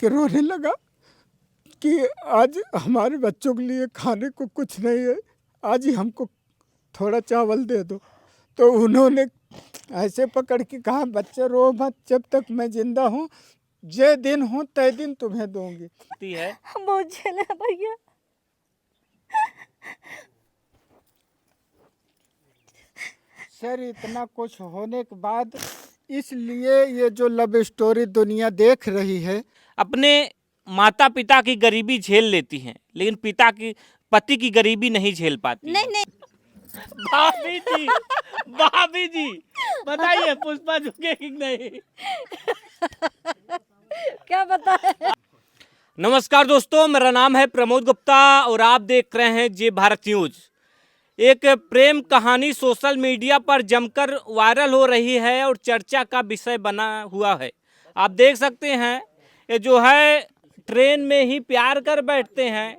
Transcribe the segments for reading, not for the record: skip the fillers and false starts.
के रोने लगा कि आज हमारे बच्चों के लिए खाने को कुछ नहीं है, आज ही हमको थोड़ा चावल दे दो। तो उन्होंने ऐसे पकड़ के कहा, बच्चे रो मत, जब तक मैं जिंदा हूँ, जे दिन हूँ तय दिन तुम्हें दूंगी। है बहुत झेला भैया। सर इतना कुछ होने के बाद इसलिए ये जो लव स्टोरी दुनिया देख रही है, अपने माता पिता की गरीबी झेल लेती हैं, लेकिन पति की गरीबी नहीं झेल पाती। नहीं नहीं भाभी जी बताइए, पुष्पा झुकेगी नहीं? क्या बताए। नमस्कार दोस्तों, मेरा नाम है प्रमोद गुप्ता और आप देख रहे हैं जे भारत न्यूज। एक प्रेम कहानी सोशल मीडिया पर जमकर वायरल हो रही है और चर्चा का विषय बना हुआ है। आप देख सकते हैं, ये जो है ट्रेन में ही प्यार कर बैठते हैं,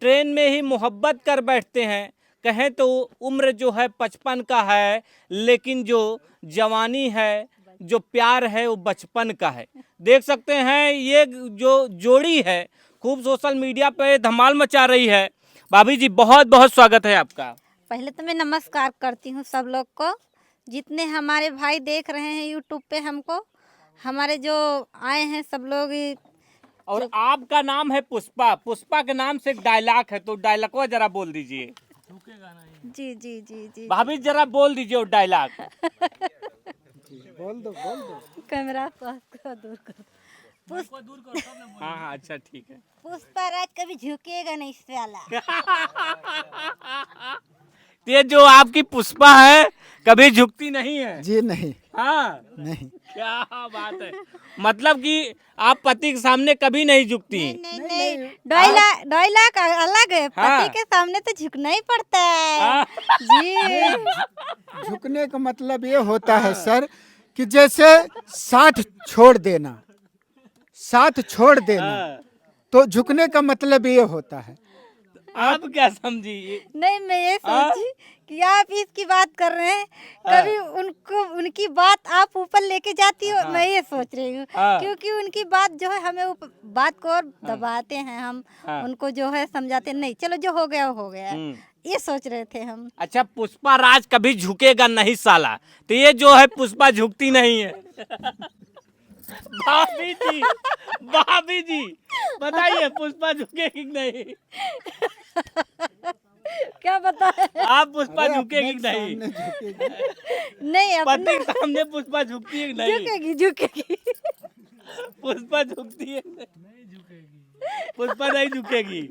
ट्रेन में ही मोहब्बत कर बैठते हैं। कहें तो उम्र जो है 55 का है, लेकिन जो जवानी है, जो प्यार है, वो बचपन का है। देख सकते हैं ये जो जोड़ी है खूब सोशल मीडिया पे धमाल मचा रही है। भाभी जी बहुत बहुत स्वागत है आपका। पहले तो मैं नमस्कार करती हूँ सब लोग को, जितने हमारे भाई देख रहे हैं यूट्यूब पे हमको, हमारे जो आए हैं सब लोग। और आपका नाम है पुष्पा, पुष्पा के नाम से एक डायलॉग है, तो डायलॉग जरा बोल दीजिए। जी जी जी जी भाभी जरा बोल दीजिए वो डायलॉग। बोल दो बोल दो। कैमरा को दूर कर। हाँ हाँ अच्छा ठीक है। पुष्पा राज कभी झुकेगा नहीं इस वाला। ये जो आपकी पुष्पा है कभी झुकती नहीं है। जी नहीं। हाँ नहीं। क्या बात है, मतलब कि आप पति के सामने कभी नहीं झुकती। नहीं नहीं, डायलॉग अलग है। हाँ। पति के सामने तो झुकना ही पड़ता है। हाँ। जी झुकने का मतलब ये होता है सर कि जैसे साथ छोड़ देना, साथ छोड़ देना, हाँ। तो झुकने का मतलब ये होता है। आप क्या समझी? नहीं, मैं ये सोची कि आप इसकी बात कर रहे हैं, कभी उनको उनकी बात आप ऊपर लेके जाती हो। मैं ये सोच रही हूँ क्योंकि उनकी बात जो है हमें बात को और दबाते हैं हम। उनको जो है समझाते नहीं, चलो जो हो गया हो गया, ये सोच रहे थे हम। अच्छा, पुष्पा राज कभी झुकेगा नहीं साला, तो ये जो है पुष्पा झुकती नहीं है। भाभी जी बताइए, पुष्पा झुकेगी नहीं? क्या बताए। आप पुष्पा झुकेगी नहीं? नहीं पति के सामने पुष्पा झुकती है नहीं? झुकेगी झुकेगी। पुष्पा झुकती है नहीं? झुकेगी पुष्पा, नहीं झुकेगी।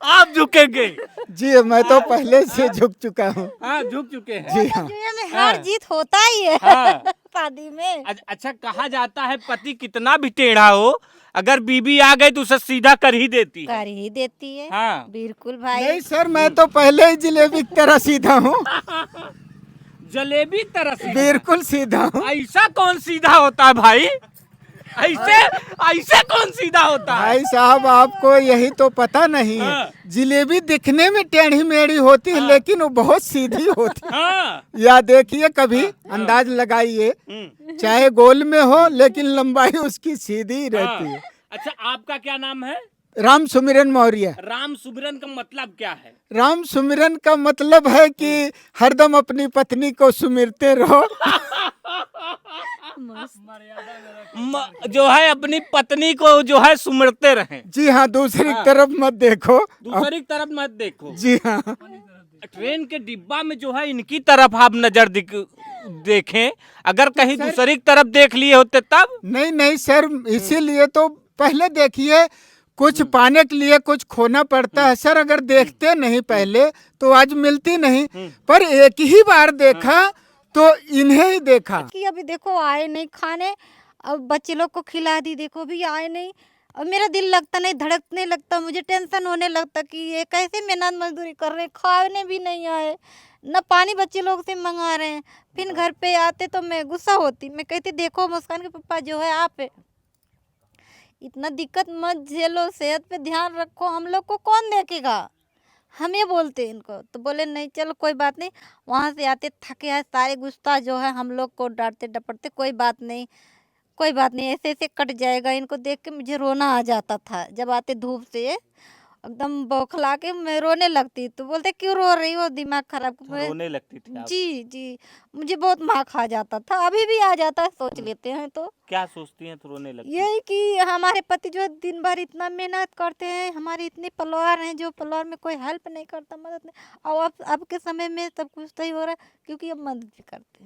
आप झुकेंगे? जी मैं तो पहले से झुक चुका हूँ। हाँ झुक चुके हैं। जी हाँ। दुनिया में हार जीत होता ही है। हाँ। शादी में। अच्छा, कहा जाता है पति कितना भी टेढ़ा हो, अगर बीबी आ गई तो उसे सीधा कर ही देती है। कर ही देती है। हाँ। बिल्कुल भाई। नहीं सर, मैं तो पहले ही जिलेबी की तरह सीधा हूँ। जलेबी तरह से बिल्कुल सीधा हूँ। ऐसा कौन सीधा होता है भाई? ऐसे कौन सीधा होता है? भाई साहब आपको यही तो पता नहीं है। हाँ। जिलेबी दिखने में टेढ़ी मेढ़ी होती है, लेकिन वो बहुत सीधी होती है। हाँ। या देखिए कभी अंदाज लगाइए, चाहे गोल में हो लेकिन लंबाई उसकी सीधी ही रहती है। अच्छा, आपका क्या नाम है? राम सुमिरन मौर्य। राम सुमिरन का मतलब क्या है? राम सुमिरन का मतलब है कि हरदम अपनी पत्नी को सुमिरते रहो। जो है अपनी पत्नी को जो है सुमिरते रहें। जी हाँ, दूसरी तरफ मत देखो। दूसरी तरफ मत देखो। जी हाँ। ट्रेन के डिब्बा में जो है इनकी तरफ आप नजर देखें, अगर कहीं दूसरी तरफ देख लिए होते तब। नहीं नहीं सर, इसीलिए तो पहले देखिए, कुछ पाने के लिए कुछ खोना पड़ता है सर। अगर देखते नहीं पहले तो आज मिलती नहीं, पर एक ही बार देखा तो इन्हें ही देखा। कि अभी देखो आए नहीं खाने, अब बच्चे लोग को खिला दी, देखो भी आए नहीं। अब मेरा दिल लगता नहीं, धड़कने लगता, मुझे टेंशन होने लगता कि ये कैसे मेहनत मजदूरी कर रहे हैं, खाने भी नहीं आए, न पानी बच्चे लोग से मंगा रहे हैं। फिर घर पे आते तो मैं गुस्सा होती, मैं कहती देखो मुस्कान के पापा जो है आप इतना दिक्कत मत झेलो, सेहत पे ध्यान रखो, हम लोग को कौन देखेगा। हम ये बोलते इनको, तो बोले नहीं चलो कोई बात नहीं। वहाँ से आते थके हैं सारे, गुस्सा जो है हम लोग को डांटते डपटते, कोई बात नहीं, कोई बात नहीं, ऐसे ऐसे कट जाएगा। इनको देख के मुझे रोना आ जाता था। जब आते धूप से एकदम बौखला के मैं रोने लगती। तो बोलते क्यों रो रही हो, दिमाग खराब रोने लगती थी आप? जी जी, मुझे बहुत मार खा जाता था, अभी भी आ जाता है, सोच लेते हैं तो। क्या सोचती हैं तो रोने लगती? यही कि हमारे पति जो दिन भर इतना मेहनत करते हैं, हमारे इतने परिवार हैं जो परिवार में कोई हेल्प नहीं करता, मदद नहीं। और अब के समय में सब कुछ सही हो रहा है क्योंकि अब मदद भी करते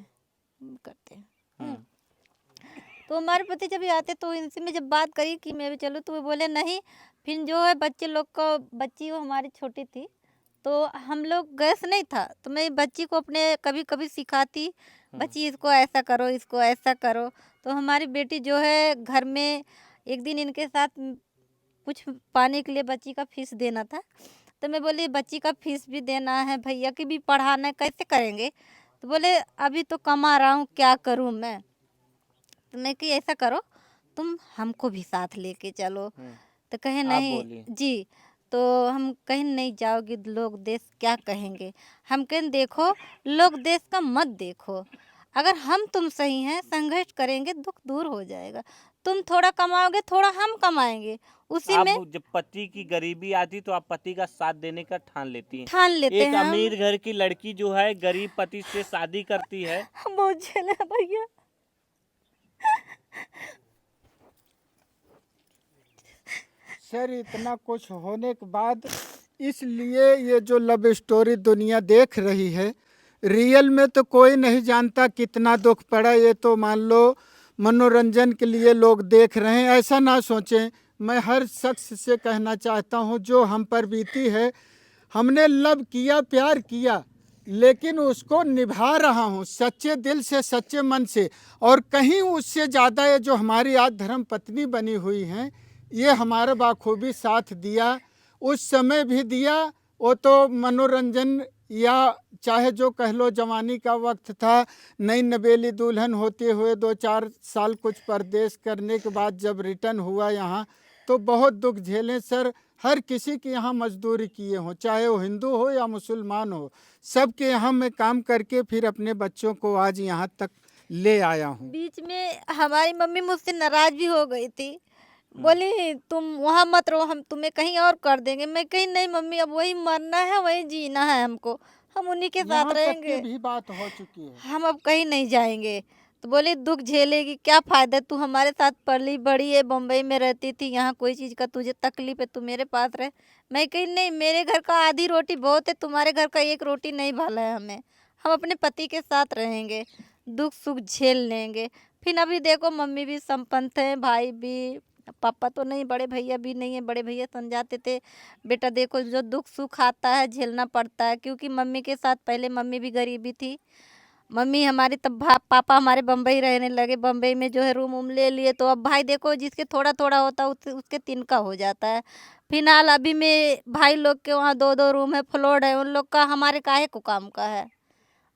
हैं। हम्म। तो हमारे पति जब भी आते तो इनसे मैं जब बात करी कि मैं भी चलूँ, तो वो बोले नहीं। फिर जो है बच्चे लोग को, बच्ची वो हमारी छोटी थी, तो हम लोग गैस नहीं था, तो मैं बच्ची को अपने कभी कभी सिखाती, बच्ची इसको ऐसा करो, इसको ऐसा करो। तो हमारी बेटी जो है घर में, एक दिन इनके साथ कुछ पाने के लिए बच्ची का फीस देना था, तो मैं बोली बच्ची का फीस भी देना है, भैया की भी पढ़ाना है, कैसे करेंगे? तो बोले अभी तो कमा रहा हूँ, क्या करूँ मैं? तो मैं कि ऐसा करो, तुम हमको भी साथ लेके चलो। तो कहे आप नहीं बोलिए। जी। तो हम कहीं नहीं जाओगी, लोग देश क्या कहेंगे? हम कहें देखो, लोग देश का मत देखो, अगर हम तुम सही हैं, संघर्ष करेंगे, दुख दूर हो जाएगा। तुम थोड़ा कमाओगे, थोड़ा हम कमाएंगे, उसी आप में जब पति की गरीबी आती तो आप पति का साथ देने का ठान लेती हैं? ठान लेते एक हैं हम। अमीर घर की लड़की जो है गरीब पति से शादी करती है। हम बहुत झेले हैं भैया। सर इतना कुछ होने के बाद इसलिए ये जो लव स्टोरी दुनिया देख रही है, रियल में तो कोई नहीं जानता कितना दुख पड़ा। ये तो मान लो मनोरंजन के लिए लोग देख रहे हैं, ऐसा ना सोचें। मैं हर शख्स से कहना चाहता हूँ जो हम पर बीती है, हमने लव किया, प्यार किया, लेकिन उसको निभा रहा हूँ सच्चे दिल से, सच्चे मन से। और कहीं उससे ज़्यादा ये जो हमारी आज धर्म पत्नी बनी हुई हैं, ये हमारा बाखूबी साथ दिया, उस समय भी दिया। वो तो मनोरंजन या चाहे जो कह लो, जवानी का वक्त था, नई नवेली दुल्हन होते हुए 2-4 साल कुछ परदेश करने के बाद जब रिटर्न हुआ यहाँ, तो बहुत दुख झेले सर। हर किसी के यहाँ मजदूरी किए हों, चाहे वो हिंदू हो या मुसलमान हो, सबके यहाँ मैं काम करके फिर अपने बच्चों को आज यहाँ तक ले आया हूँ। बीच में हमारी मम्मी मुझसे नाराज भी हो गई थी, बोली तुम वहाँ मत रहो, हम तुम्हें कहीं और कर देंगे। मैं कहीं नहीं मम्मी, अब वही मरना है, वही जीना है हमको, हम उन्हीं के साथ यहाँ तक की रहेंगे, भी बात हो चुकी है। हम अब कहीं नहीं जाएंगे। तो बोली दुख झेलेगी, क्या फ़ायदा, तू हमारे साथ पली बड़ी है, बम्बई में रहती थी, यहाँ कोई चीज़ का तुझे तकलीफ है, तू मेरे पास रहे। मैं कही नहीं, मेरे घर का आधी रोटी बहुत है, तुम्हारे घर का एक रोटी नहीं भाला है हमें, हम अपने पति के साथ रहेंगे, दुख सुख झेल लेंगे। फिर अभी देखो मम्मी भी संपन्न है, भाई भी, पापा तो नहीं, बड़े भैया भी नहीं है, बड़े भैया समझाते थे बेटा देखो जो दुख सुख आता है झेलना पड़ता है, क्योंकि मम्मी के साथ पहले मम्मी भी गरीबी थी। मम्मी हमारी तब पापा हमारे बम्बई रहने लगे, बम्बई में जो है रूम वूम ले लिए, तो अब भाई देखो जिसके थोड़ा थोड़ा होता है उसके तिनका हो जाता है। फिलहाल अभी में भाई लोग के वहाँ 2-2 रूम है, फ्लोर है, उन लोग का हमारे काहे को काम का है।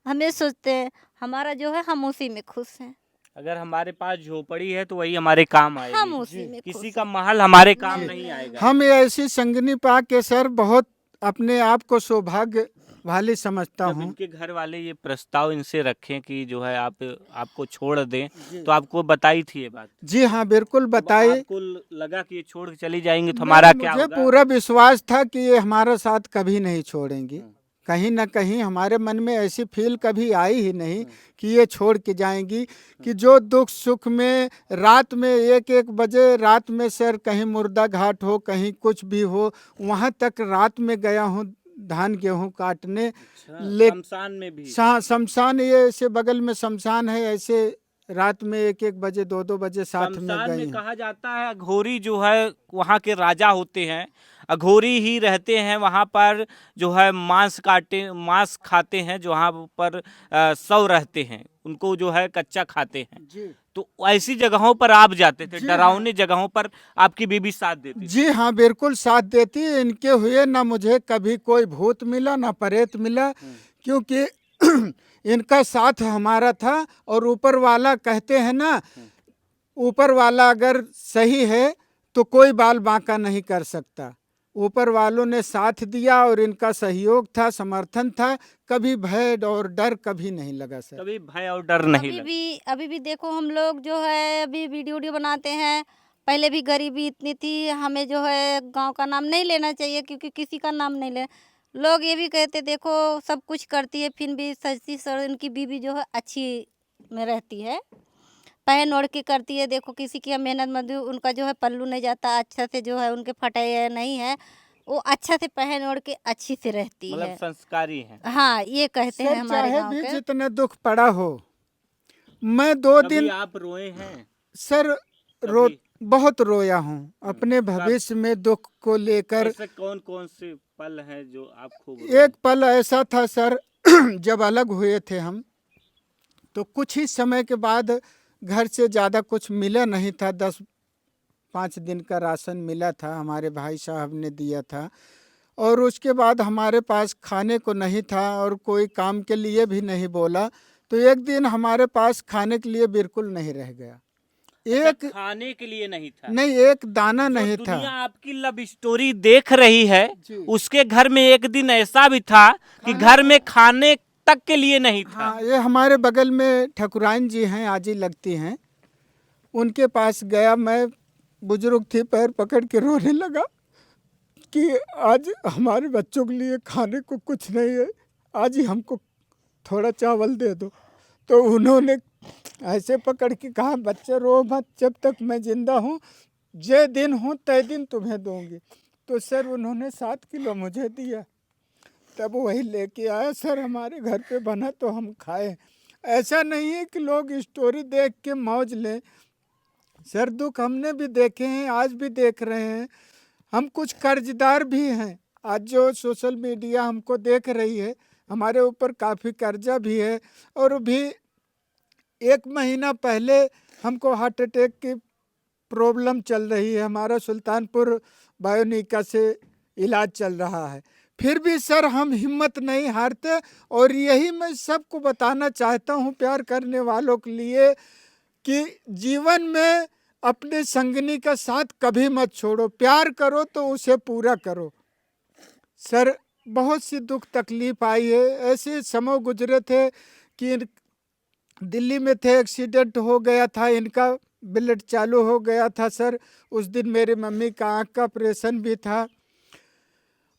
हम ये सोचते हैं हमारा जो है हम उसी में खुश हैं, अगर हमारे पास झोपड़ी है तो वही हमारे काम हम आएगी, उसी में खुश किसी का महल हमारे काम नहीं आएगा। हम ये ऐसी संगनी पा के सर बहुत अपने आप को सौभाग्य वाली समझता जब हूँ। इनके घर वाले ये प्रस्ताव इनसे रखें कि जो है आपको छोड़ दें, तो आपको बताई थी ये बात? जी हाँ बिल्कुल अब बताई। आपको लगा कि ये छोड़ के चली जाएंगी तो हमारा क्या मुझे होगा? पूरा विश्वास था कि ये हमारा साथ कभी नहीं छोड़ेंगी। कहीं ना कहीं हमारे मन में ऐसी फील कभी आई ही नहीं कि ये छोड़ के जाएंगी। कि जो दुख सुख में रात में 1-1 बजे रात में सर कहीं मुर्दा घाट हो, कहीं कुछ भी हो, वहाँ तक रात में गया हूँ धान गेहूँ काटने। ले शमशान में भी? शमशान, ये ऐसे बगल में शमशान है, ऐसे रात में 1-1 बजे 2-2 बजे साथ में शमशान गए में हैं। कहा जाता है अघोरी जो है वहाँ के राजा होते हैं, अघोरी ही रहते हैं वहाँ पर, जो है मांस खाते हैं, जो वहाँ पर शव रहते हैं उनको जो है कच्चा खाते हैं। जी तो ऐसी जगहों पर आप जाते थे, जी डरावनी जगहों पर आपकी बीबी साथ देती थी? जी हाँ बिल्कुल साथ देती। इनके हुए ना मुझे कभी कोई भूत मिला ना प्रेत मिला, क्योंकि इनका साथ हमारा था। और ऊपर वाला कहते हैं ना, ऊपर वाला अगर सही है तो कोई बाल बांका नहीं कर सकता। ऊपर वालों ने साथ दिया और इनका सहयोग था, समर्थन था। कभी भय और डर कभी नहीं लगा सर। कभी भय और डर नहीं लगा। अभी भी देखो हम लोग जो है अभी वीडियो बनाते हैं। पहले भी गरीबी इतनी थी, हमें जो है गांव का नाम नहीं लेना चाहिए क्योंकि किसी का नाम नहीं ले। लोग ये भी कहते देखो सब कुछ करती है फिर भी सच्ची सर उनकी बीवी जो है अच्छी में रहती है, पहन ओढ़ के करती है। देखो किसी की मेहनत मजदूर उनका जो है पल्लू नहीं जाता, अच्छा से जो है उनके फटे नहीं है, वो अच्छा से पहन ओढ़ के अच्छी से रहती मतलब है। संस्कारी है। हाँ ये कहते हैं सर हमारे चाहे गाँव भी के। जितना दुख पड़ा हो, मैं 2 कभी दिन आप रोए हैं? सर रो कभी? बहुत रोया हूँ अपने भविष्य में दुख को लेकर। ऐसे कौन कौन से पल हैं जो आप खूब एक पल ऐसा था सर जब अलग हुए थे हम, तो कुछ ही समय के बाद घर से ज़्यादा कुछ मिला नहीं था। 10-5 दिन का राशन मिला था, हमारे भाई साहब ने दिया था। और उसके बाद हमारे पास खाने को नहीं था और कोई काम के लिए भी नहीं बोला। तो एक दिन हमारे पास खाने के लिए बिल्कुल नहीं रह गया। एक खाने के लिए नहीं था? नहीं, एक दाना जो नहीं दुनिया था आपकी लव स्टोरी देख रही है जी। उसके घर में एक दिन ऐसा भी था कि घर में खाने तक के लिए नहीं था। हाँ, ये हमारे बगल में ठकुराइन जी हैं, आजी लगती हैं, उनके पास गया मैं। बुजुर्ग थी, पैर पकड़ के रोने लगा कि आज हमारे बच्चों के लिए खाने को कुछ नहीं है, आज ही हमको थोड़ा चावल दे दो। तो उन्होंने ऐसे पकड़ के कहा, बच्चे रो मत, जब तक मैं ज़िंदा हूँ, जे दिन हूँ तय दिन तुम्हें दूंगी। तो सर उन्होंने 7 किलो मुझे दिया, तब वही लेके आया सर, हमारे घर पे बना तो हम खाए। ऐसा नहीं है कि लोग स्टोरी देख के मौज लें सर, दुख हमने भी देखे हैं, आज भी देख रहे हैं। हम कुछ कर्जदार भी हैं। आज जो सोशल मीडिया हमको देख रही है, हमारे ऊपर काफ़ी कर्जा भी है। और भी 1 महीना पहले हमको हार्ट अटैक की प्रॉब्लम चल रही है, हमारा सुल्तानपुर बायोनिका से इलाज चल रहा है। फिर भी सर हम हिम्मत नहीं हारते। और यही मैं सबको बताना चाहता हूँ प्यार करने वालों के लिए कि जीवन में अपने संगनी का साथ कभी मत छोड़ो, प्यार करो तो उसे पूरा करो। सर बहुत सी दुख तकलीफ आई है, ऐसे समय गुजरे थे कि दिल्ली में थे, एक्सीडेंट हो गया था, इनका ब्लड चालू हो गया था सर। उस दिन मेरी मम्मी का आँख का ऑपरेशन भी था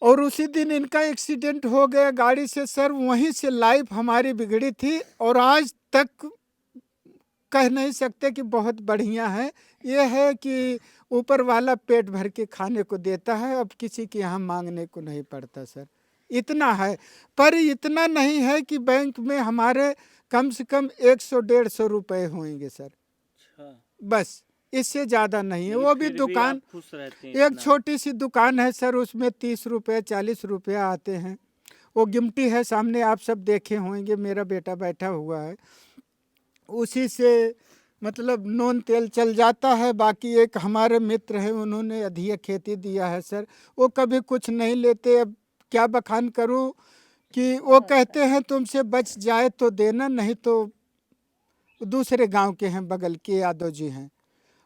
और उसी दिन इनका एक्सीडेंट हो गया गाड़ी से सर। वहीं से लाइफ हमारी बिगड़ी थी और आज तक कह नहीं सकते कि बहुत बढ़िया है। ये है कि ऊपर वाला पेट भर के खाने को देता है, अब किसी के यहाँ मांगने को नहीं पड़ता सर, इतना है। पर इतना नहीं है कि बैंक में हमारे कम से कम 100-150 रुपये होंगे सर, बस, इससे ज़्यादा नहीं है। वो भी दुकान, खुश रहते हैं एक छोटी सी दुकान है सर, उसमें 30 रुपये 40 रुपये आते हैं। वो गिमटी है सामने, आप सब देखे होंगे, मेरा बेटा बैठा हुआ है, उसी से मतलब नून तेल चल जाता है। बाकी एक हमारे मित्र हैं, उन्होंने अधिक खेती दिया है सर, वो कभी कुछ नहीं लेते। अब क्या बखान करूं कि वो कहते हैं तुमसे बच जाए तो देना, नहीं तो दूसरे गांव के हैं, बगल के यादव जी हैं।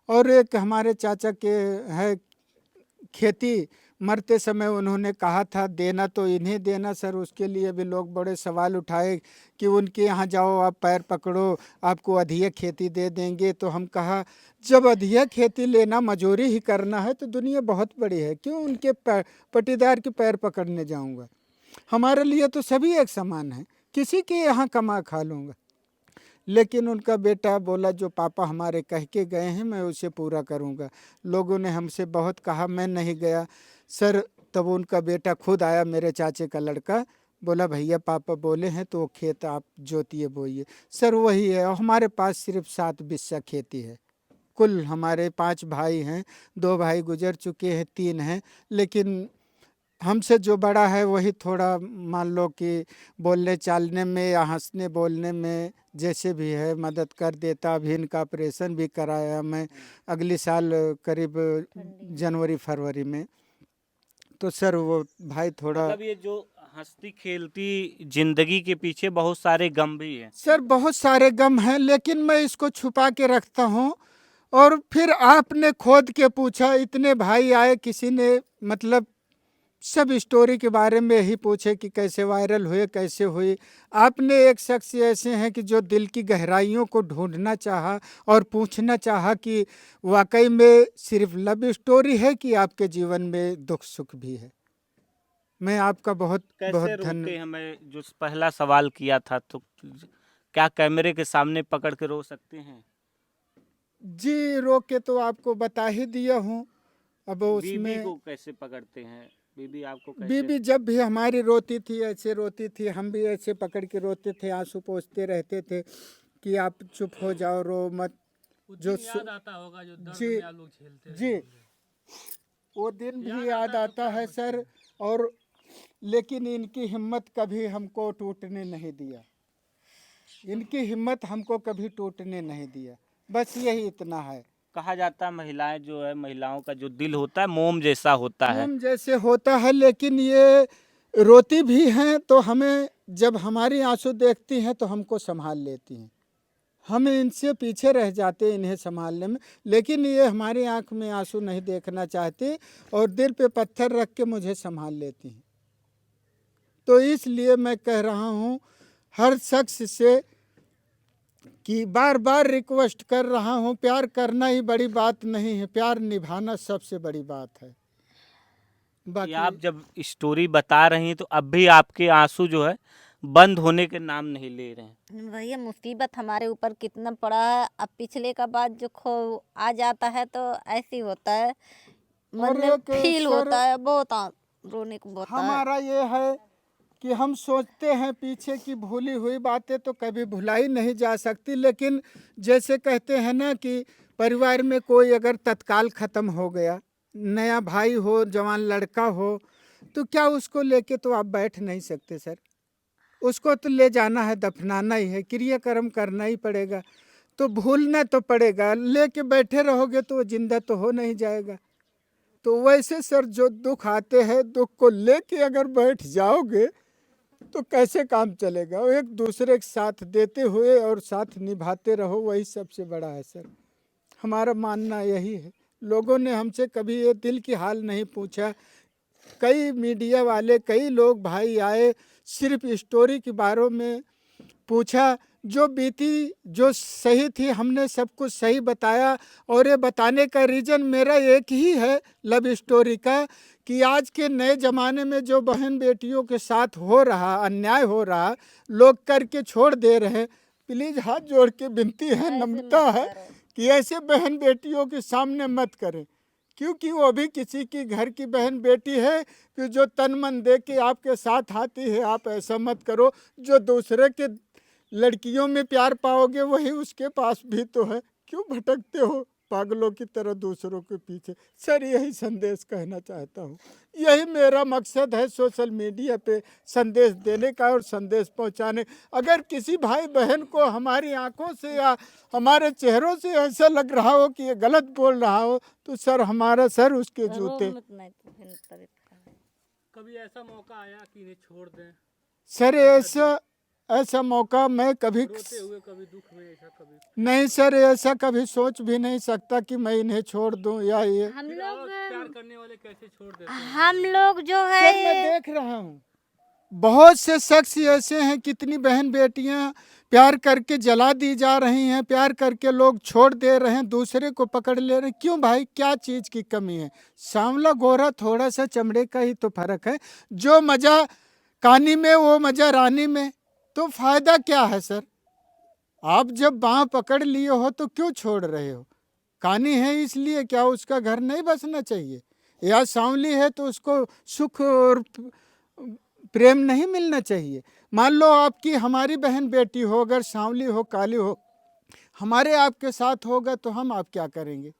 और एक हमारे चाचा के है खेती, मरते समय उन्होंने कहा था देना तो इन्हें देना सर। उसके लिए भी लोग बड़े सवाल उठाए कि उनके यहाँ जाओ, आप पैर पकड़ो, आपको अधिक खेती दे देंगे। तो हम कहा जब अधिक खेती लेना मजूरी ही करना है तो दुनिया बहुत बड़ी है, क्यों उनके पटीदार के पैर पकड़ने जाऊँगा। हमारे लिए तो सभी एक समान है, किसी के यहाँ कमा खा लूँगा। लेकिन उनका बेटा बोला जो पापा हमारे कह के गए हैं मैं उसे पूरा करूँगा। लोगों ने हमसे बहुत कहा, मैं नहीं गया सर। तब उनका बेटा खुद आया, मेरे चाचे का लड़का, बोला भैया पापा बोले हैं तो वो खेत आप जोतिए बोइए। सर वही है, और हमारे पास सिर्फ 7 बिस्सा खेती है। कुल हमारे 5 भाई हैं, 2 भाई गुजर चुके हैं, 3 हैं। लेकिन हमसे जो बड़ा है वही थोड़ा मान लो कि बोलने चालने में या हंसने बोलने में जैसे भी है मदद कर देता। अभी इनका ऑपरेशन भी कराया मैं अगले साल करीब जनवरी फरवरी में। तो सर वो भाई थोड़ा, मतलब ये जो हंसती खेलती जिंदगी के पीछे बहुत सारे गम भी हैं सर, बहुत सारे गम हैं, लेकिन मैं इसको छुपा के रखता हूँ। और फिर आपने खोद के पूछा, इतने भाई आए, किसी ने मतलब सब स्टोरी के बारे में ही पूछे कि कैसे वायरल हुए, कैसे हुई। आपने एक शख्स ऐसे हैं कि जो दिल की गहराइयों को ढूंढना चाहा और पूछना चाहा कि वाकई में सिर्फ लव स्टोरी है कि आपके जीवन में दुख सुख भी है। मैं आपका बहुत कैसे बहुत रोके धन्यवाद। हमें, जो पहला सवाल किया था तो क्या कैमरे के सामने पकड़ के रो सकते हैं? जी, रोक के तो आपको बता ही दिया हूँ। अब बीबी उसमें को कैसे पकड़ते हैं? बीबी आपको कैसे? बीबी जब भी हमारी रोती थी ऐसे रोती थी, हम भी ऐसे पकड़ के रोते थे, आंसू पोंछते रहते थे कि आप चुप हो जाओ, रो मत। जो याद आता होगा जो दर्द में आप लोग झेलते जी, वो दिन भी याद आता है सर। और लेकिन इनकी हिम्मत कभी हमको टूटने नहीं दिया, इनकी हिम्मत हमको कभी टूटने नहीं दिया। बस यही इतना है। कहा जाता है महिलाएं जो है, महिलाओं का जो दिल होता है मोम जैसा होता है। मोम जैसे होता है, लेकिन ये रोती भी हैं तो हमें, जब हमारी आंसू देखती हैं तो हमको संभाल लेती हैं। हम इनसे पीछे रह जाते इन्हें संभालने में, लेकिन ये हमारी आंख में आंसू नहीं देखना चाहती और दिल पे पत्थर रख के मुझे संभाल लेती हैं। तो इसलिए मैं कह रहा हूँ हर शख्स से कि बार बार रिक्वेस्ट कर रहा हूँ, प्यार करना ही बड़ी बात नहीं है, प्यार निभाना सबसे बड़ी बात है। कि आप जब स्टोरी बता रही हैं तो अब भी आपके आंसू जो है बंद होने के नाम नहीं ले रहे हैं। भैया मुसीबत हमारे ऊपर कितना पड़ा है, अब पिछले का बाद जो खो आ जाता है तो ऐसे ही होता है, मन में फील होता है, बहुत रोने को होता है। हमारा ये है कि हम सोचते हैं पीछे की भूली हुई बातें तो कभी भुलाई नहीं जा सकती, लेकिन जैसे कहते हैं ना कि परिवार में कोई अगर तत्काल ख़त्म हो गया, नया भाई हो, जवान लड़का हो, तो क्या उसको लेके तो आप बैठ नहीं सकते सर। उसको तो ले जाना है, दफनाना ही है, क्रियाक्रम करना ही पड़ेगा, तो भूलना तो पड़ेगा। लेके बैठे रहोगे तो वो जिंदा तो हो नहीं जाएगा। तो वैसे सर जो दुख आते हैं, दुख को लेके अगर बैठ जाओगे तो कैसे काम चलेगा। वो एक दूसरे के साथ देते हुए और साथ निभाते रहो, वही सबसे बड़ा है सर। हमारा मानना यही है। लोगों ने हमसे कभी ये दिल की हाल नहीं पूछा। कई मीडिया वाले, कई लोग भाई आए, सिर्फ स्टोरी के बारे में पूछा, जो बीती जो सही थी हमने सब कुछ सही बताया। और ये बताने का रीज़न मेरा एक ही है लव स्टोरी का, कि आज के नए ज़माने में जो बहन बेटियों के साथ हो रहा अन्याय हो रहा, लोग करके छोड़ दे रहे। प्लीज़ हाथ जोड़ के विनती है, नम्रता है कि ऐसे बहन बेटियों के सामने मत करें, क्योंकि वो भी किसी की घर की बहन बेटी है कि जो तन मन दे के आपके साथ आती है। आप ऐसा मत करो। जो दूसरे के लड़कियों में प्यार पाओगे वही उसके पास भी तो है। क्यों भटकते हो पागलों की तरह दूसरों के पीछे। सर यही संदेश कहना चाहता हूँ, यही मेरा मकसद है सोशल मीडिया पे संदेश देने का और संदेश पहुँचाने। अगर किसी भाई बहन को हमारी आंखों से या हमारे चेहरों से ऐसा लग रहा हो कि ये गलत बोल रहा हो, तो सर हमारा सर उसके जूते। कभी ऐसा मौका आया कि इन्हें छोड़ दें? सर ऐसा मौका मैं कभी रोते हुए, कभी दुख में, ऐसा कभी नहीं सर, ऐसा कभी सोच भी नहीं सकता कि मैं इन्हें छोड़ दूं या ये। हम लोग प्यार करने वाले कैसे छोड़ देते हैं? हम लोग जो है सर मैं देख रहा हूँ बहुत से शख्स ऐसे हैं, कितनी बहन बेटियां प्यार करके जला दी जा रही हैं, प्यार करके लोग छोड़ दे रहे हैं, दूसरे को पकड़ ले रहे हैं। क्यों भाई, क्या चीज़ की कमी है? सांवला गोरा थोड़ा सा चमड़े का ही तो फर्क है। जो मज़ा कहानी में वो मज़ा रानी में, तो फ़ायदा क्या है सर? आप जब बाँह पकड़ लिए हो तो क्यों छोड़ रहे हो? कहानी है इसलिए, क्या उसका घर नहीं बसना चाहिए? या सांवली है तो उसको सुख और प्रेम नहीं मिलना चाहिए? मान लो आपकी हमारी बहन बेटी हो, अगर सांवली हो काली हो, हमारे आपके साथ होगा तो हम आप क्या करेंगे?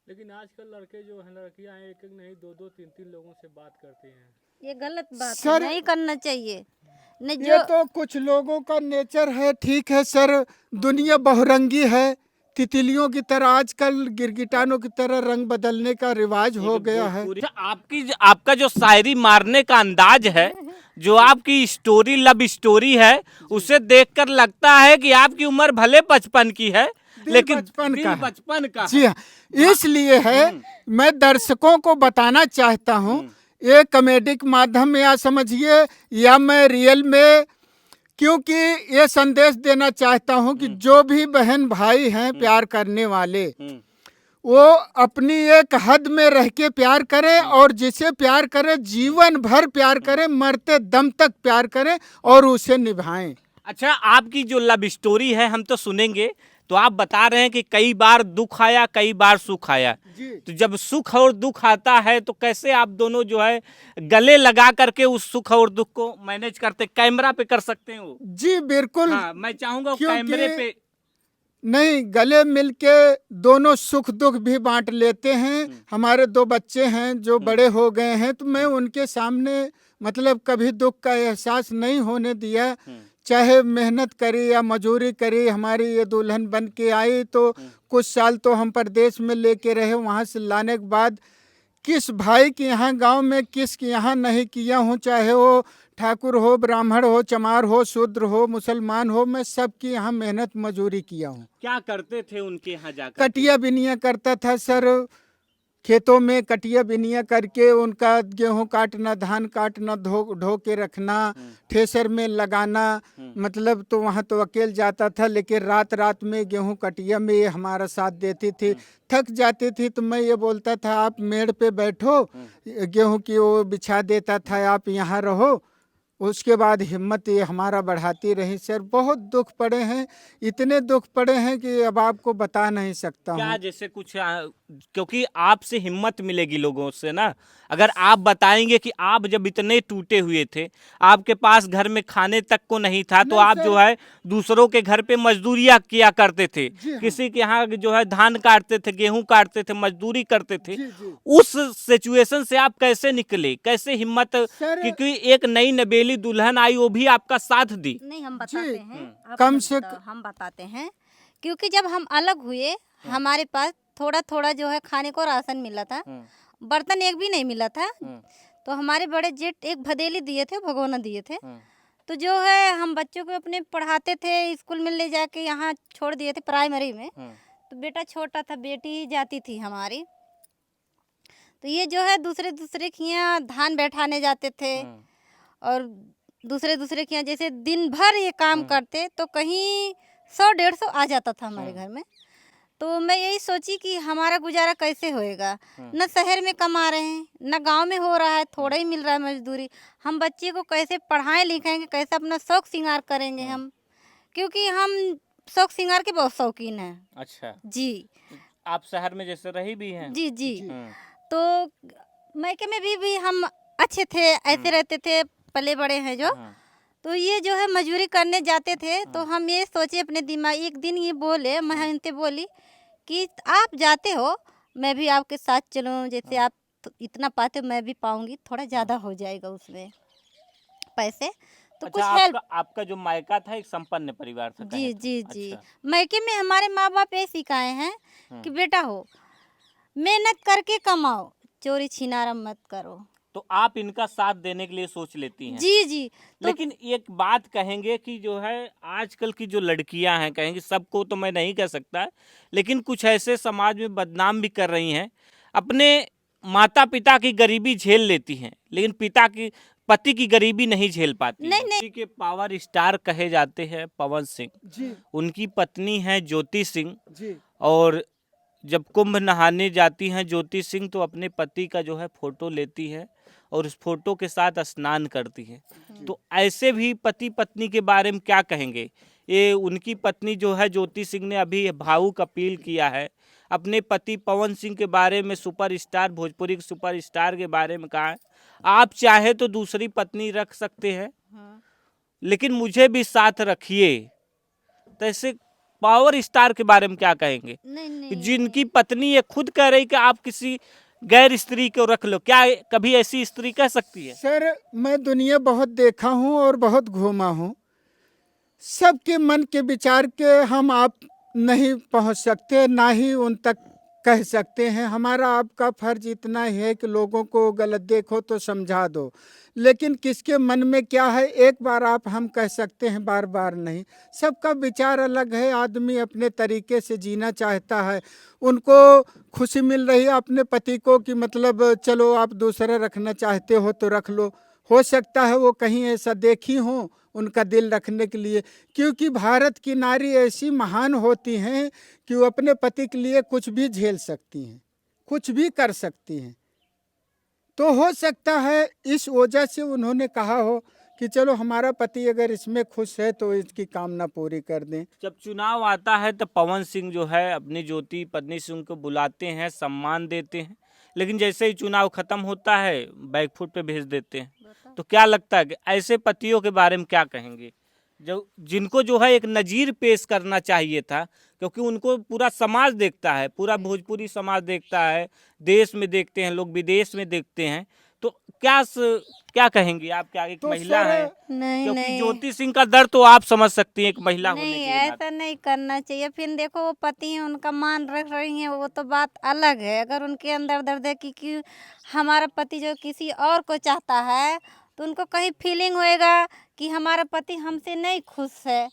लेकिन आजकल लड़के जो हैं, लड़कियां हैं, एक एक नहीं दो दो तीन तीन लोगों से बात करते हैं। ये गलत बात है, सर नहीं करना चाहिए। नहीं ये जो तो कुछ लोगों का नेचर है, ठीक है सर। दुनिया बहुरंगी है, तितलियों की तरह आजकल गिरगिटानों की तरह रंग बदलने का रिवाज हो गया है। आपका जो शायरी मारने का अंदाज है, जो आपकी स्टोरी लव स्टोरी है, उसे देखकर लगता है कि आपकी उम्र भले 55 की है, लेकिन बचपन का जी हाँ, इसलिए है मैं दर्शकों को बताना चाहता हूँ ये कॉमेडिक माध्यम या समझिए या मैं रियल में, क्योंकि ये संदेश देना चाहता हूँ कि जो भी बहन भाई हैं प्यार करने वाले, वो अपनी एक हद में रह के प्यार करें और जिसे प्यार करें जीवन भर प्यार करें, मरते दम तक प्यार करें और उसे निभाएं। अच्छा, आपकी जो लव स्टोरी है हम तो सुनेंगे। तो आप बता रहे हैं कि कई बार दुख आया, कई बार सुख आया। तो जब सुख और दुख आता है तो कैसे आप दोनों जो है गले लगा करके उस सुख और दुख को मैनेज करते, कैमरा पे कर सकते हैं वो? जी बिल्कुल। हाँ, मैं चाहूंगा क्योंकि कैमरे पे। नहीं, गले मिलके दोनों सुख दुख भी बांट लेते हैं। हमारे 2 बच्चे हैं जो बड़े हो गए हैं, तो मैं उनके सामने मतलब कभी दुख का एहसास नहीं होने दिया। चाहे मेहनत करी या मजूरी करी, हमारी ये दुल्हन बन के आई तो कुछ साल तो हम प्रदेश में लेके रहे। वहाँ से लाने के बाद किस भाई के यहाँ गांव में किस के यहाँ नहीं किया हूँ, चाहे वो ठाकुर हो, ब्राह्मण हो, चमार हो, शूद्र हो, मुसलमान हो, मैं सबके यहाँ मेहनत मजूरी किया हूँ। क्या करते थे उनके यहाँ जाकर? कटिया बिनिया करता था सर, खेतों में कटिया बिनिया करके उनका गेहूं काटना, धान काटना, ढो के रखना, ठेसर में लगाना। मतलब तो वहाँ तो अकेले जाता था, लेकिन रात रात में गेहूं कटिया में ये हमारा साथ देती थी। थक जाती थी तो मैं ये बोलता था आप मेड़ पे बैठो, गेहूं की वो बिछा देता था, आप यहाँ रहो। उसके बाद हिम्मत ये हमारा बढ़ाती रही सर। बहुत दुख पड़े हैं, इतने दुख पड़े हैं कि अब आपको बता नहीं सकता क्या हूँ। जैसे कुछ क्योंकि आपसे हिम्मत मिलेगी लोगों से ना, अगर आप बताएंगे कि आप जब इतने टूटे हुए थे, आपके पास घर में खाने तक को नहीं था, तो नहीं आप सर। जो है दूसरों के घर पे मजदूरियां किया करते थे। जी हाँ। किसी के यहाँ जो है धान काटते थे, गेहूं काटते थे, मजदूरी करते थे। जी, जी। उस सिचुएशन से आप कैसे निकले, कैसे हिम्मत? सर- क्योंकि एक नई नवेली दुल्हन आई, वो भी आपका साथ दी। नहीं, हम बताते हैं कम से हम बताते हैं। क्योंकि जब हम अलग हुए, हमारे पास थोड़ा थोड़ा जो है खाने को राशन मिला था, बर्तन एक भी नहीं मिला था। तो हमारे बड़े जेठ एक भदेली दिए थे, भगोना दिए थे। तो जो है हम बच्चों को अपने पढ़ाते थे, स्कूल में ले जाके यहाँ छोड़ दिए थे प्राइमरी में। तो बेटा छोटा था, बेटी जाती थी हमारी। तो ये जो है दूसरे दूसरे के यहाँ धान बैठाने जाते थे और दूसरे दूसरे के यहाँ जैसे दिन भर ये काम करते, तो कहीं 100-150 आ जाता था हमारे घर में। तो मैं यही सोची कि हमारा गुजारा कैसे होएगा, न शहर में कमा रहे हैं, न गांव में हो रहा है, थोड़ा ही मिल रहा है मजदूरी। हम बच्चे को कैसे पढ़ाएं लिखाएंगे, कैसे अपना शौक श्रृंगार करेंगे हम, क्योंकि हम शौक श्रृंगार के बहुत शौकीन हैं। अच्छा जी, आप शहर में जैसे रही भी हैं? जी जी। तो मैके में भी हम अच्छे थे, ऐसे रहते थे, पले बड़े हैं जो। तो ये जो है मजदूरी करने जाते थे, तो हम ये सोचे अपने दिमाग, एक दिन ये बोले, मैं इनसे बोली कि आप जाते हो, मैं भी आपके साथ चलूं, जैसे आप इतना पाते हो मैं भी पाऊंगी, थोड़ा ज़्यादा हो जाएगा उसमें पैसे, तो अच्छा, कुछ हेल्प। आपका जो मायका था एक संपन्न परिवार था? जी जी जी। अच्छा। मैके में हमारे माँ बाप ये सिखाए हैं कि बेटा हो, मेहनत करके कमाओ, चोरी छिनारा मत करो। तो आप इनका साथ देने के लिए सोच लेती हैं? जी जी। तो लेकिन एक बात कहेंगे कि जो है आजकल की जो लड़कियां हैं, कहेंगे सबको तो मैं नहीं कह सकता, लेकिन कुछ ऐसे समाज में बदनाम भी कर रही हैं, अपने माता पिता की गरीबी झेल लेती हैं, लेकिन पति की गरीबी नहीं झेल पाती। नहीं। के पावर स्टार कहे जाते हैं पवन सिंह जी उनकी पत्नी है ज्योति सिंह। जी। और जब कुंभ नहाने जाती हैं ज्योति सिंह, तो अपने पति का जो है फोटो लेती है और उस फोटो के साथ स्नान करती है। तो ऐसे भी पति पत्नी के बारे में क्या कहेंगे? ये उनकी पत्नी जो है ज्योति सिंह ने अभी भावुक अपील किया है, अपने पति पवन सिंह के बारे में, सुपरस्टार, भोजपुरी के सुपरस्टार के बारे में कहा है, आप चाहे तो दूसरी पत्नी रख सकते हैं, लेकिन मुझे भी साथ रखिए। तो ऐसे पावर स्टार के बारे में क्या कहेंगे? नहीं जिनकी पत्नी ये खुद कह रही कि आप किसी गैर स्त्री को रख लो, क्या कभी ऐसी स्त्री कह सकती है? सर, मैं दुनिया बहुत देखा हूँ और बहुत घूमा हूँ, सबके मन के विचार के हम आप नहीं पहुँच सकते, ना ही उन तक कह सकते हैं। हमारा आपका फर्ज इतना ही है कि लोगों को गलत देखो तो समझा दो, लेकिन किसके मन में क्या है एक बार आप हम कह सकते हैं, बार बार नहीं। सबका विचार अलग है, आदमी अपने तरीके से जीना चाहता है। उनको खुशी मिल रही है अपने पति को कि मतलब चलो आप दूसरा रखना चाहते हो तो रख लो। हो सकता है वो कहीं ऐसा देखी हो उनका दिल रखने के लिए, क्योंकि भारत की नारी ऐसी महान होती हैं कि वो अपने पति के लिए कुछ भी झेल सकती हैं, कुछ भी कर सकती हैं। तो हो सकता है इस वजह से उन्होंने कहा हो कि चलो हमारा पति अगर इसमें खुश है तो इसकी कामना पूरी कर दें। जब चुनाव आता है तो पवन सिंह जो है अपनी ज्योति पत्नी सिंह को बुलाते हैं, सम्मान देते हैं, लेकिन जैसे ही चुनाव खत्म होता है बैकफुट पे भेज देते हैं। तो क्या लगता है कि ऐसे पतियों के बारे में क्या कहेंगे, जो जिनको जो है एक नज़ीर पेश करना चाहिए था, क्योंकि उनको पूरा समाज देखता है, पूरा भोजपुरी समाज देखता है, देश में देखते हैं लोग, विदेश में देखते हैं। तो क्या कहेंगे आप, क्या एक तो महिला सर, है, नहीं क्योंकि नहीं ज्योति सिंह का दर्द तो आप समझ सकती हैं एक महिला होने नहीं, के नाते। ऐसा नहीं करना चाहिए। फिर देखो वो पति हैं, उनका मान रख रही हैं, वो तो बात अलग है। अगर उनके अंदर दर्द है कि हमारा पति जो किसी और को चाहता है, तो उनको कहीं फीलिंग होएगा कि हमारा पति हमसे नहीं खुश है,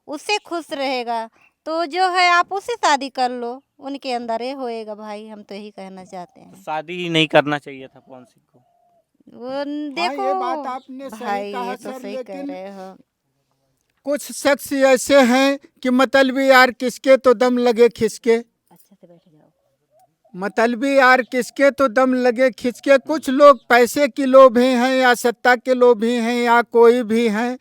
उससे खुश रहेगा, तो जो है आप उससे शादी कर लो। उनके अंदर ये होएगा भाई, हम तो यही कहना चाहते तो हैं। शादी ही नहीं करना चाहिए था पवन सिंह को। वो हाँ, देखो ये बात आपने सही भाई, कहा ये तो सर, सही कह लेकिन रहे हो। कुछ शख्स ऐसे हैं कि मतलबी यार किसके तो दम लगे खिसके, अच्छा से बैठ जाओ। मतलबी यार किसके तो दम लगे खिसके। कुछ लोग पैसे की लोभी हैं या सत्ता के लोभी हैं या कोई भी हैं,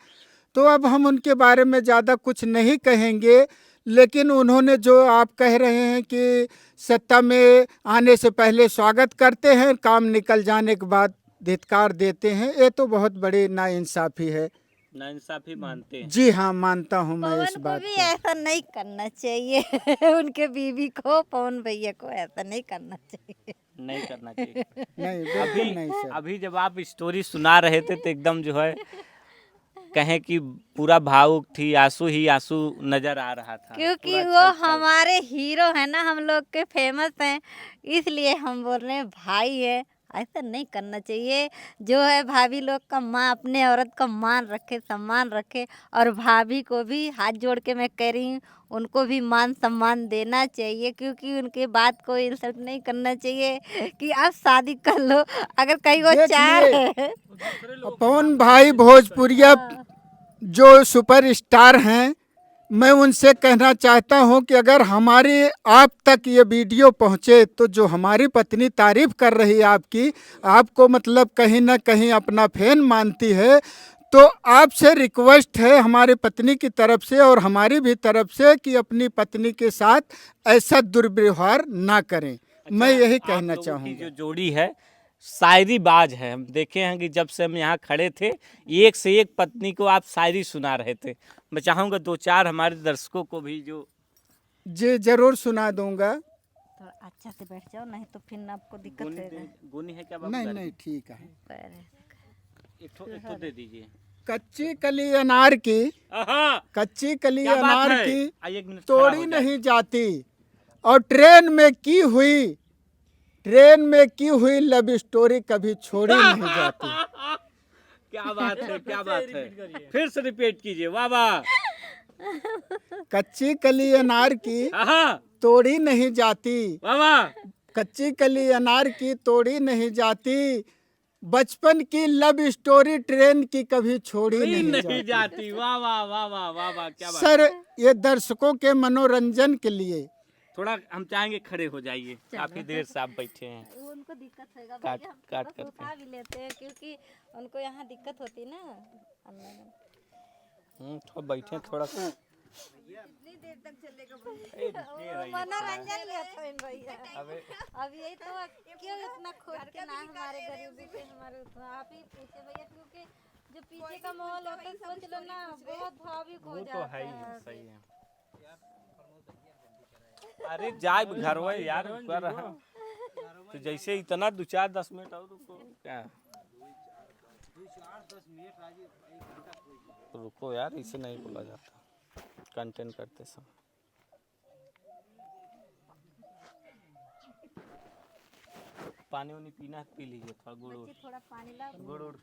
तो अब हम उनके बारे में ज़्यादा कुछ नहीं कहेंगे। लेकिन उन्होंने जो आप कह रहे हैं कि सत्ता में आने से पहले स्वागत करते हैं, काम निकल जाने के बाद धिक्कार देते हैं, ये तो बहुत बड़ी नाइंसाफ़ी है। नाइंसाफी मानते हैं। जी हाँ, मानता हूँ मैं इस पवन को बात भी को। ऐसा नहीं करना चाहिए उनके बीवी को, पवन भैया को ऐसा नहीं करना चाहिए। नहीं करना चाहिए। नहीं, बिल्कुल अभी नहीं सर। अभी जब आप स्टोरी सुना रहे थे तो एकदम जो है कहें कि पूरा भावुक थी, आंसू ही आंसू नजर आ रहा था। क्योंकि पूरा वो छल छल। हमारे हीरो है ना, हम लोग के फेमस हैं, इसलिए हम बोल रहे हैं भाई है, ऐसा नहीं करना चाहिए। जो है भाभी लोग का माँ अपने औरत का मान रखे, सम्मान रखे, और भाभी को भी हाथ जोड़ के मैं कह रही हूँ, उनको भी मान सम्मान देना चाहिए, क्योंकि उनके बात को इंसल्ट नहीं करना चाहिए कि आप शादी कर लो। अगर कहीं वो चार देखिए, है पवन भाई भोजपुरिया जो सुपरस्टार हैं, मैं उनसे कहना चाहता हूं कि अगर हमारे आप तक ये वीडियो पहुंचे तो जो हमारी पत्नी तारीफ कर रही है आपकी, आपको मतलब कहीं ना कहीं अपना फैन मानती है, तो आपसे रिक्वेस्ट है हमारी पत्नी की तरफ से और हमारी भी तरफ से कि अपनी पत्नी के साथ ऐसा दुर्व्यवहार ना करें। मैं यही आप कहना लोगों की चाहूँगा। जो जोड़ी है शायरी बाज है। हम देखे हैं कि जब से हम यहाँ खड़े थे एक से एक पत्नी को आप शायरी सुना रहे थे। मैं चाहूँगा दो चार हमारे दर्शकों को भी जो जी ज़रूर सुना दूंगा। तो अच्छा से बैठ जाओ, नहीं तो फिर आपको दिक्कत होगा। गोनी है क्या बाबू? नहीं नहीं, ठीक है। एक ठो दे दीजिए। कच्ची कली अनार की, आहा, कच्ची कली क्या बात अनार है? की आइए एक मिनट खड़ा हो तोड़ी जाए। नहीं जाती, और ट्रेन में की हुई लव स्टोरी कभी छोड़ी नहीं जाती। क्या बात है, क्या बात है, फिर से रिपीट कीजिए। वाह वाह। कच्ची कली अनार की आहा, तोड़ी नहीं जाती, वाह वाह। कच्ची कली अनार की तोड़ी नहीं जाती, बचपन की लव स्टोरी ट्रेन की कभी छोड़ी नहीं नहीं नहीं जाती। जाती। वाह वाह वाह वाह वाह वाह, क्या बात। सर, ये दर्शकों के मनोरंजन के लिए थोड़ा हम चाहेंगे खड़े हो जाइए, काफी देर से आप बैठे हैं। उनको दिक्कत होगा, काट भैया हम काट थोड़ा सा करके। उठा भी लेते हैं, क्योंकि उनको यहाँ दिक्कत होती है ना अंदर में। थोड़ा बैठे थोड़ा। कितनी देर तक चलेगा भैया? मनोरंजन लिया था इन भैया। अब यही तो, क्यों इतना खोद के ना हमारे गरीबी पे हमारे उतना आप ही पूछे भैया, क्योंकि जो पीछे का माहौल होता है सोच लो ना, बहुत भावुक हो वो तो जाता है ही, है। सही है। अरे जाए घर में यार कर रहा हूं। तो जैसे इतना 2-4-10 मिनट और रुको क्या, रुको यार, इसे नहीं बोला जाता कंटेंट करते समय। पानी उनी पीना है, पी लीजिए थोड़ा गुड़ उड़ थोड़ा पानी ला गुड़ उड़